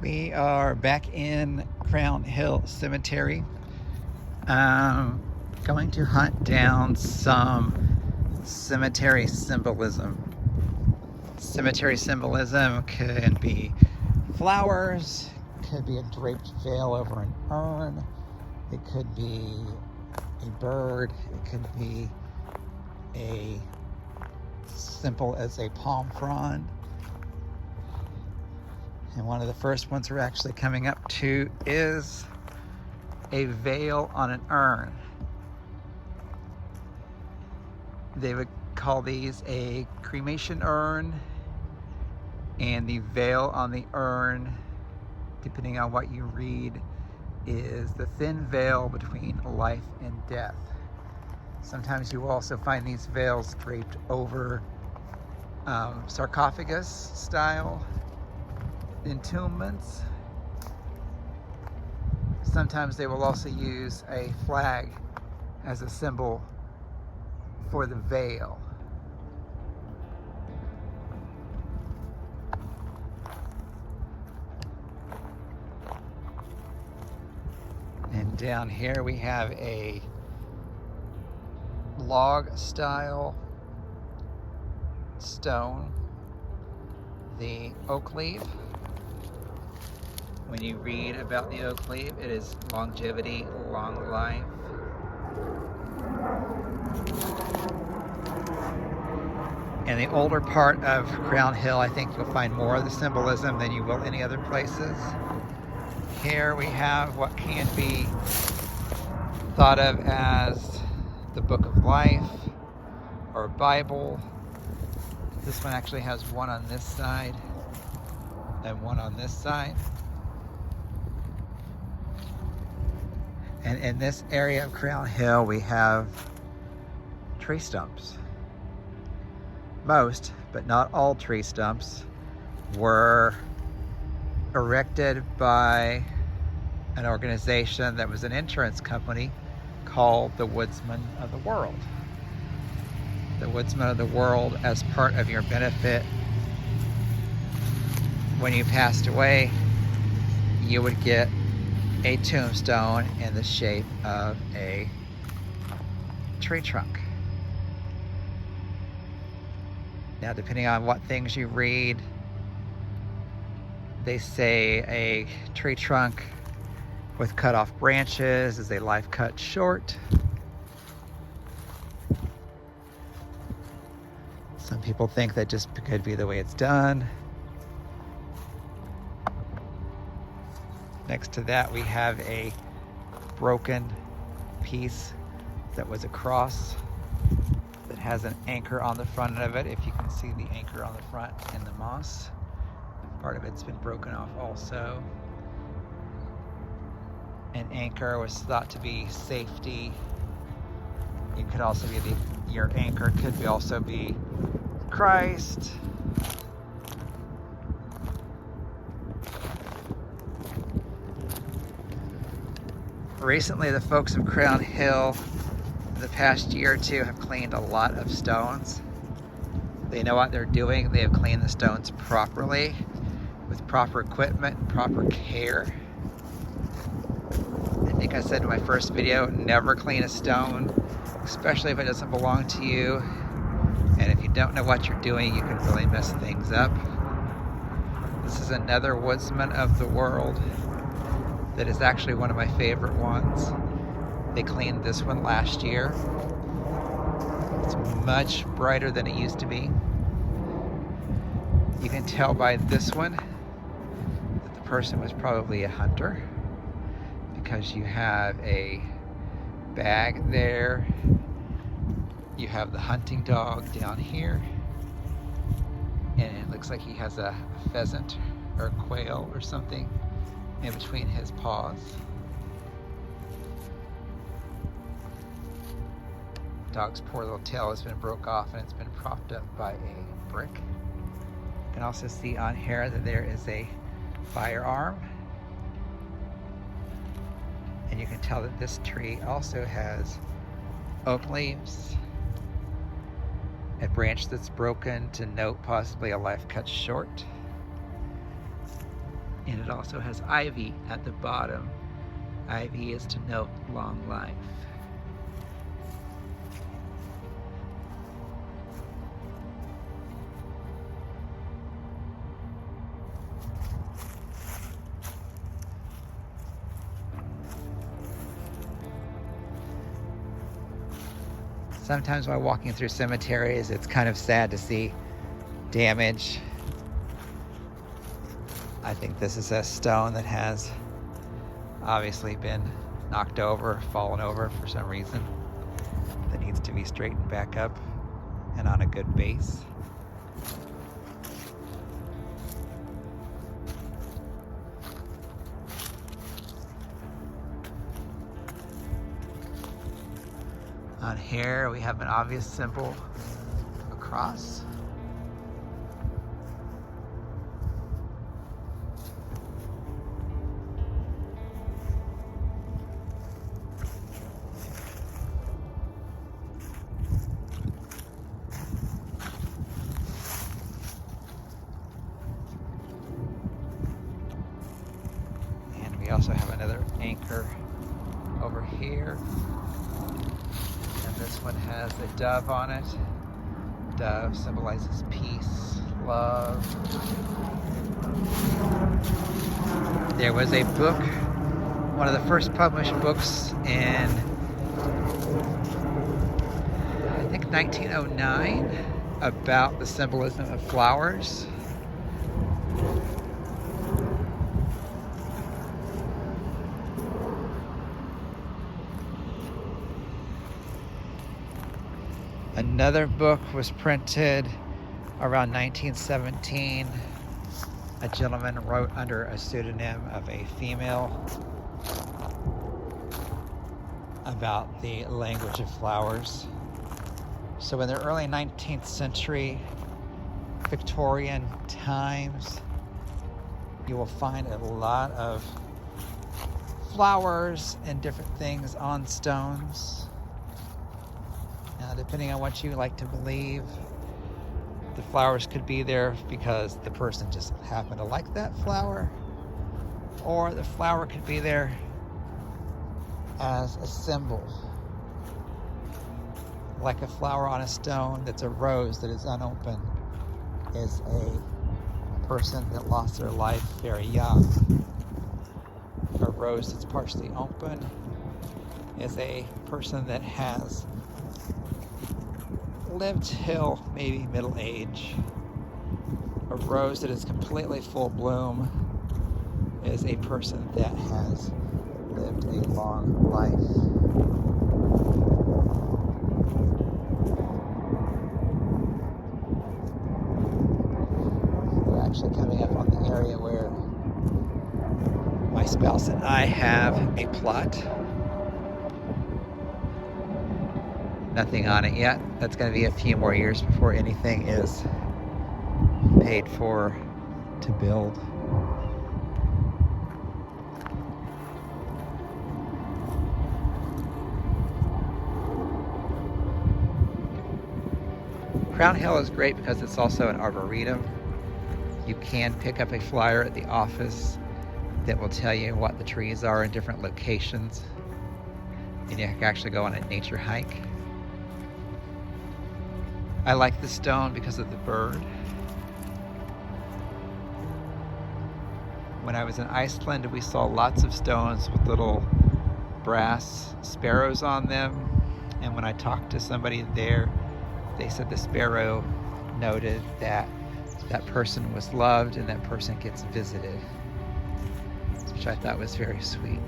We are back in Crown Hill Cemetery, going to hunt down some cemetery symbolism. Cemetery symbolism can be flowers, could be a draped veil over an urn, it could be a bird, it could be a simple as a palm frond. And one of the first ones we're actually coming up to is a veil on an urn. They would call these a cremation urn, and the veil on the urn, depending on what you read, is the thin veil between life and death. Sometimes you will also find these veils draped over sarcophagus style entombments. Sometimes they will also use a flag as a symbol for the veil. And down here we have a log style stone, the oak leaf. When you read about the oak leaf, it is longevity, long life. In the older part of Crown Hill, I think you'll find more of the symbolism than you will any other places. Here we have what can be thought of as the Book of Life or Bible. This one actually has one on this side and one on this side. And in this area of Crown Hill, we have tree stumps. Most, but not all tree stumps were erected by an organization that was an insurance company called the Woodsmen of the World. The Woodsmen of the World, as part of your benefit, when you passed away, you would get a tombstone in the shape of a tree trunk. Now, depending on what things you read, they say a tree trunk with cut off branches is a life cut short. Some people think that just could be the way it's done. Next to that, we have a broken piece that was a cross that has an anchor on the front of it. If you can see the anchor on the front in the moss, part of it's been broken off also. An anchor was thought to be safety. It could also be your anchor could be also be Christ. Recently, the folks of Crown Hill, in the past year or two, have cleaned a lot of stones. They know what they're doing. They have cleaned the stones properly, with proper equipment and proper care. I think I said in my first video, never clean a stone, especially if it doesn't belong to you. And if you don't know what you're doing, you can really mess things up. This is another Woodsman of the World that is actually one of my favorite ones. They cleaned this one last year. It's much brighter than it used to be. You can tell by this one that the person was probably a hunter, because you have a bag there. You have the hunting dog down here, and it looks like he has a pheasant or a quail or something in between his paws. Dog's poor little tail has been broke off and it's been propped up by a brick. You can also see on here that there is a firearm. And you can tell that this tree also has oak leaves, a branch that's broken to note possibly a life cut short. And it also has ivy at the bottom. Ivy is to note long life. Sometimes while walking through cemeteries, it's kind of sad to see damage. I think this is a stone that has obviously been knocked over, fallen over for some reason, that needs to be straightened back up and on a good base. On here we have an obvious symbol, a cross. And we also have another anchor over here. This one has a dove on it. Dove symbolizes peace, love. There was a book, one of the first published books in, I think 1909, about the symbolism of flowers. Another book was printed around 1917. A gentleman wrote under a pseudonym of a female about the language of flowers. So in the early 19th century, Victorian times, you will find a lot of flowers and different things on stones. Now, depending on what you like to believe, the flowers could be there because the person just happened to like that flower, or the flower could be there as a symbol, like a flower on a stone that's a rose that is unopened is a person that lost their life very young. A rose that's partially open is a person that has lived till maybe middle age. A rose that is completely full bloom is a person that has lived a long life. We're actually coming up on the area where my spouse and I have a plot. Nothing on it yet. That's going to be a few more years before anything is paid for to build. Crown Hill is great because it's also an arboretum. You can pick up a flyer at the office that will tell you what the trees are in different locations, and you can actually go on a nature hike. I like the stone because of the bird. When I was in Iceland, we saw lots of stones with little brass sparrows on them. And when I talked to somebody there, they said the sparrow noted that that person was loved and that person gets visited, which I thought was very sweet.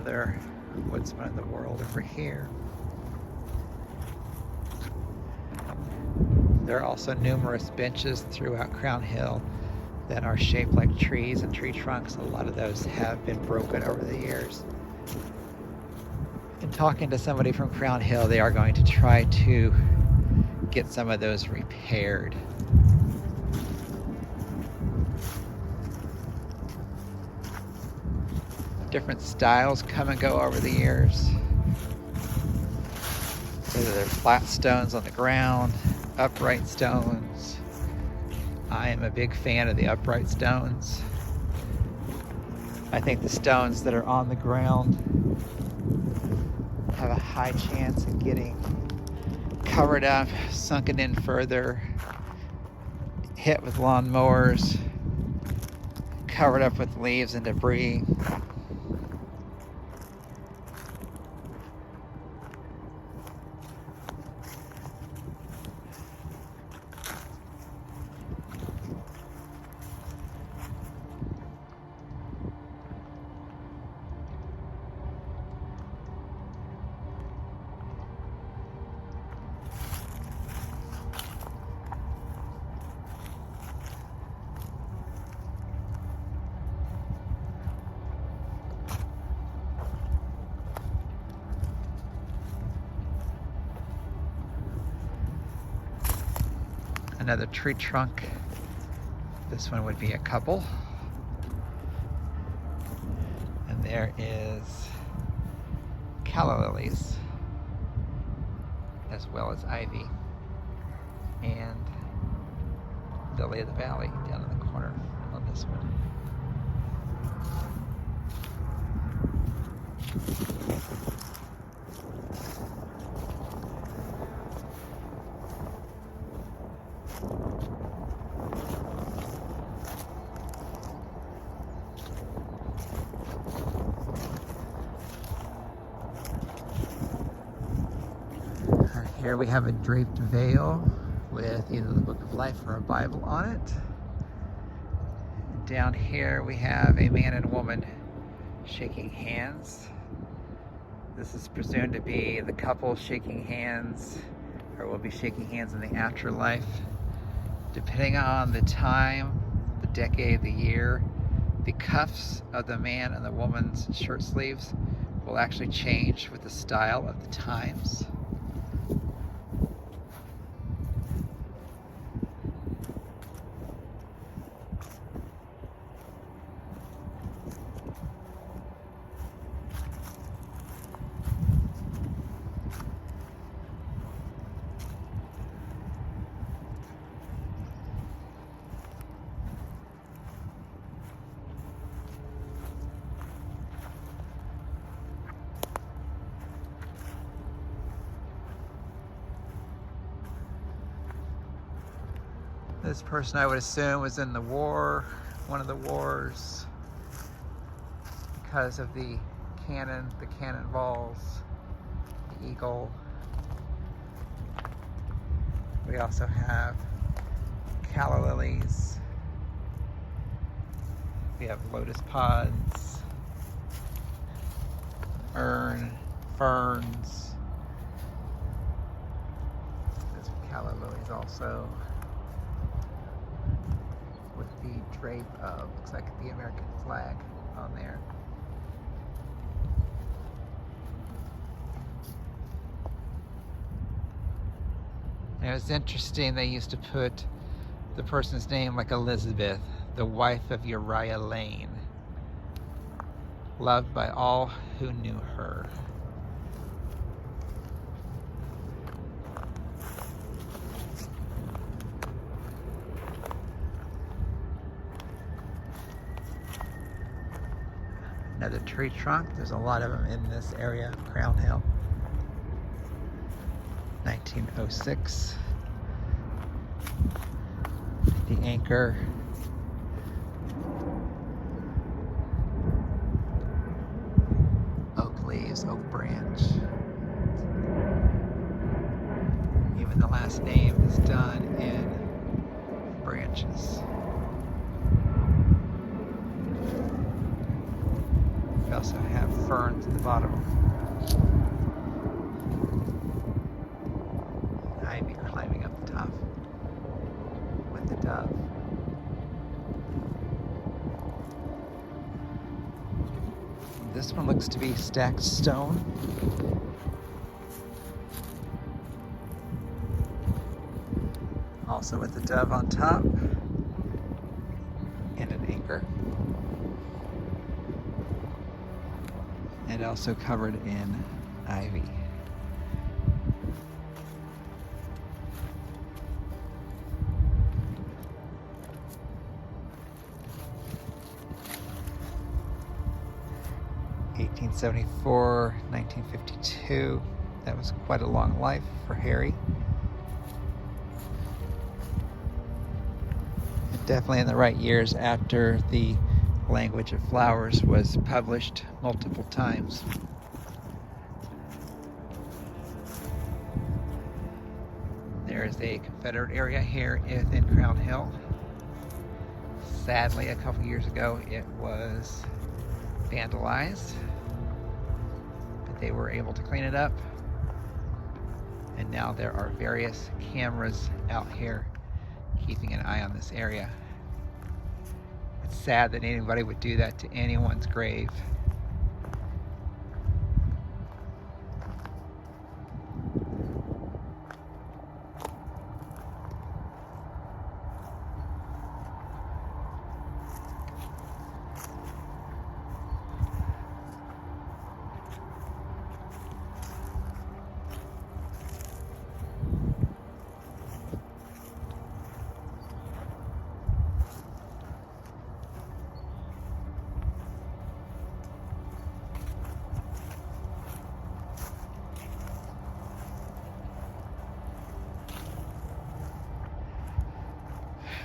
another woodsman of the world over here. There are also numerous benches throughout Crown Hill that are shaped like trees and tree trunks. A lot of those have been broken over the years. In talking to somebody from Crown Hill, they are going to try to get some of those repaired. Different styles come and go over the years. Whether they're flat stones on the ground, upright stones. I am a big fan of the upright stones. I think the stones that are on the ground have a high chance of getting covered up, sunken in further, hit with lawnmowers, covered up with leaves and debris. Another tree trunk. This one would be a couple. And there is calla lilies, as well as ivy, and lily of the valley down in the corner on this one. Here we have a draped veil with either the Book of Life or a Bible on it. Down here we have a man and woman shaking hands. This is presumed to be the couple shaking hands, or will be shaking hands in the afterlife. Depending on the time, the decade, the year, the cuffs of the man and the woman's shirt sleeves will actually change with the style of the times. This person, I would assume, was in the war, one of the wars, because of the cannonballs, the eagle. We also have calla lilies. We have lotus pods, ferns. There's calla lilies also, with the drape of, looks like the American flag on there. And it was interesting, they used to put the person's name like Elizabeth, the wife of Uriah Lane, loved by all who knew her. Another tree trunk. There's a lot of them in this area of Crown Hill. 1906. The anchor. Oak leaves, oak branch. Even the last name is done in branches. We also have ferns at the bottom. Ivy climbing up the top with the dove. This one looks to be stacked stone. Also with the dove on top and an anchor. And also covered in ivy. (1874, 1952). That was quite a long life for Harry. Definitely in the right years after the Language of Flowers was published multiple times. There is a Confederate area here in Crown Hill. Sadly, a couple years ago it was vandalized, but they were able to clean it up, and now there are various cameras out here keeping an eye on this area. It's sad that anybody would do that to anyone's grave.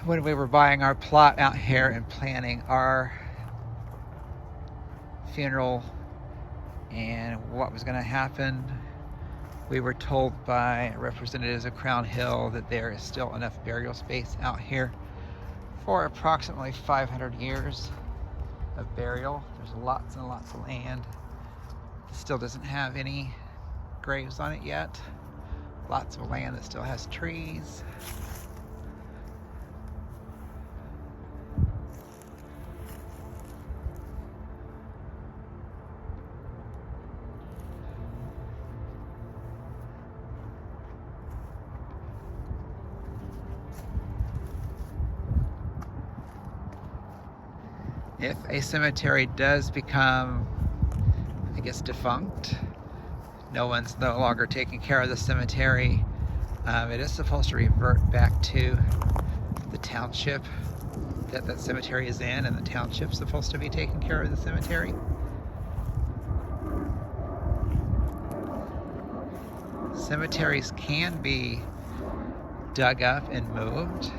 When we were buying our plot out here and planning our funeral and what was going to happen, we were told by representatives of Crown Hill that there is still enough burial space out here for approximately 500 years of burial. There's lots and lots of land. It still doesn't have any graves on it yet. Lots of land that still has trees. If a cemetery does become, I guess, defunct, no one's no longer taking care of the cemetery, it is supposed to revert back to the township that that cemetery is in, and the township's supposed to be taking care of the cemetery. Cemeteries can be dug up and moved,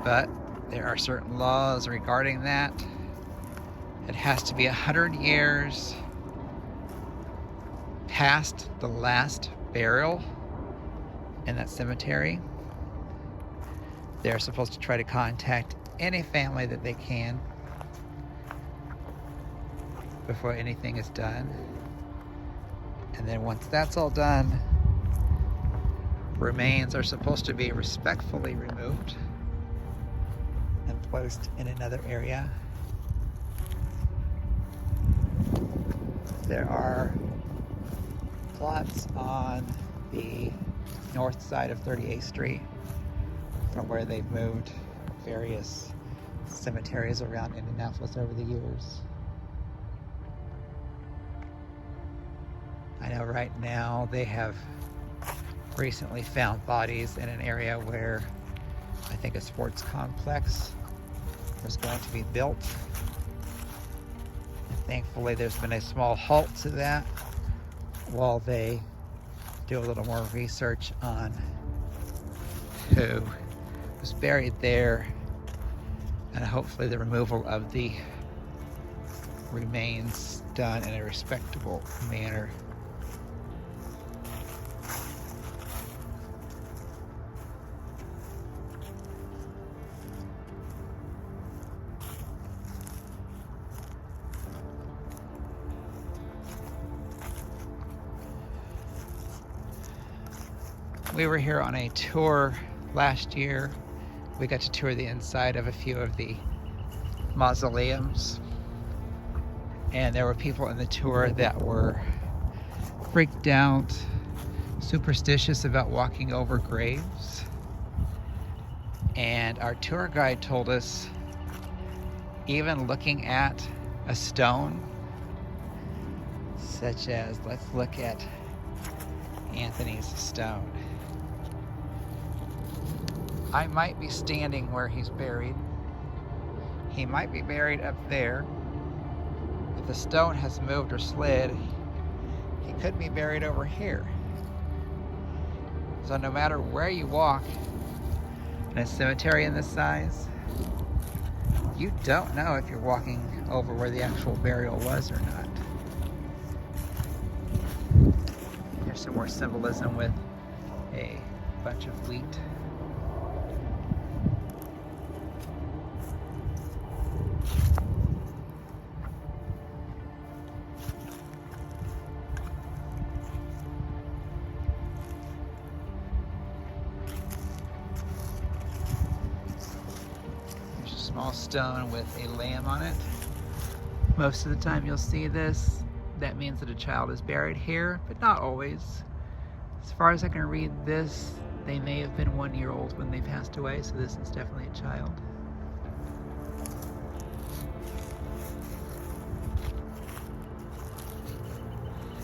but there are certain laws regarding that. It has to be 100 years past the last burial in that cemetery. They're supposed to try to contact any family that they can before anything is done. And then once that's all done, remains are supposed to be respectfully removed and placed in another area. There are plots on the north side of 38th Street from where they've moved various cemeteries around Indianapolis over the years. I know right now they have recently found bodies in an area where I think a sports complex was going to be built. And thankfully there's been a small halt to that while they do a little more research on who was buried there, and hopefully the removal of the remains done in a respectable manner. We were here on a tour last year. We got to tour the inside of a few of the mausoleums, and there were people in the tour that were freaked out, superstitious about walking over graves. And our tour guide told us even looking at a stone, such as, let's look at Anthony's stone. I might be standing where he's buried. He might be buried up there. If the stone has moved or slid, he could be buried over here. So no matter where you walk in a cemetery in this size, you don't know if you're walking over where the actual burial was or not. There's some more symbolism with a bunch of wheat. Small stone with a lamb on it. Most of the time you'll see this. That means that a child is buried here, but not always. As far as I can read this, they may have been 1 year old when they passed away, so this is definitely a child.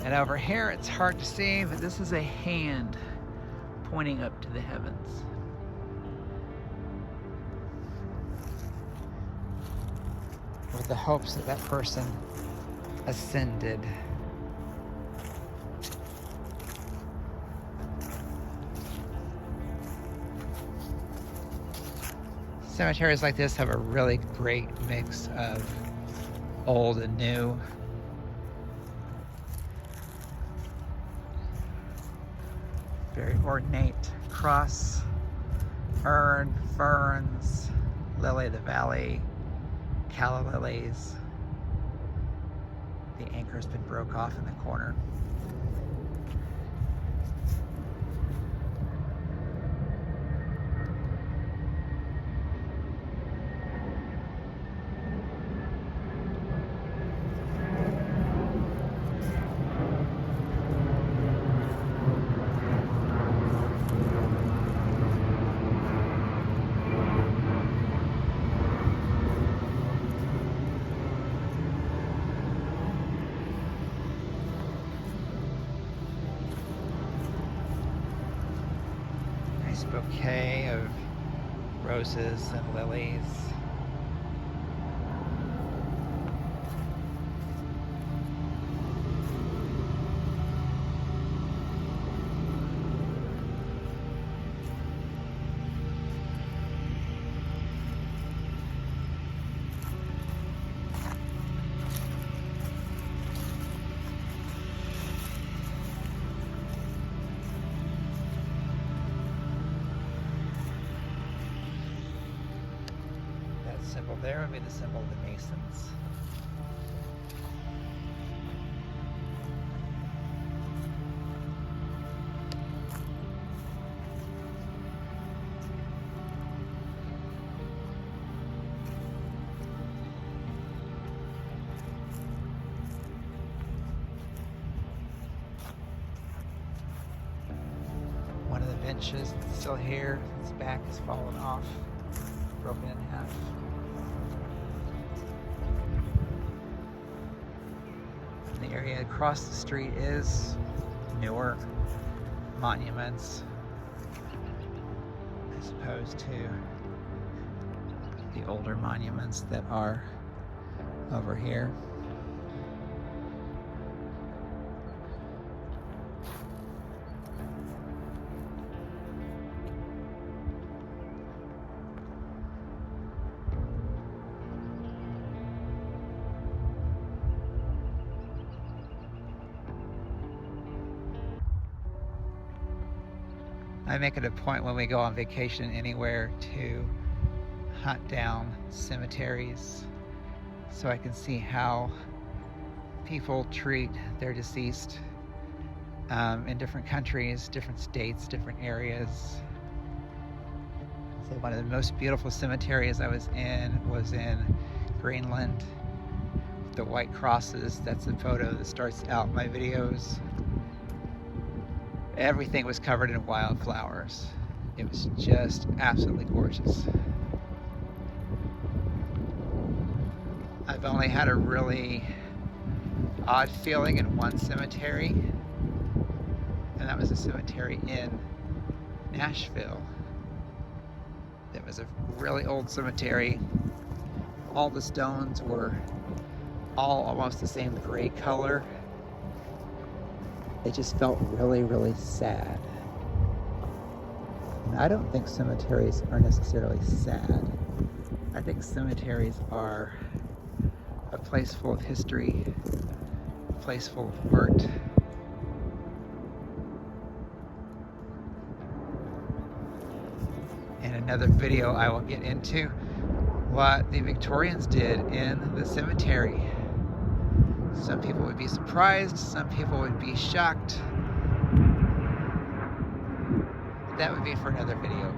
And over here it's hard to see, but this is a hand pointing up to the heavens. With the hopes that that person ascended. Cemeteries like this have a really great mix of old and new. Very ornate cross, urn, ferns, lily of the valley, calla lilies. The anchor's been broke off in the corner. Nice bouquet of roses and lilies. Symbol there would be the symbol of the Masons. One of the benches is still here. Its back has fallen off, broken in half. The area across the street is newer monuments as opposed to the older monuments that are over here. I make it a point when we go on vacation anywhere to hunt down cemeteries so I can see how people treat their deceased in different countries, different states, different areas. So one of the most beautiful cemeteries I was in Greenland. The white crosses, that's the photo that starts out my videos. Everything was covered in wildflowers. It was just absolutely gorgeous. I've only had a really odd feeling in one cemetery, and that was a cemetery in Nashville. It was a really old cemetery. All the stones were all almost the same gray color. It just felt really, really sad. And I don't think cemeteries are necessarily sad. I think cemeteries are a place full of history, a place full of art. In another video, I will get into what the Victorians did in the cemetery. Some people would be surprised, some people would be shocked. That would be for another video.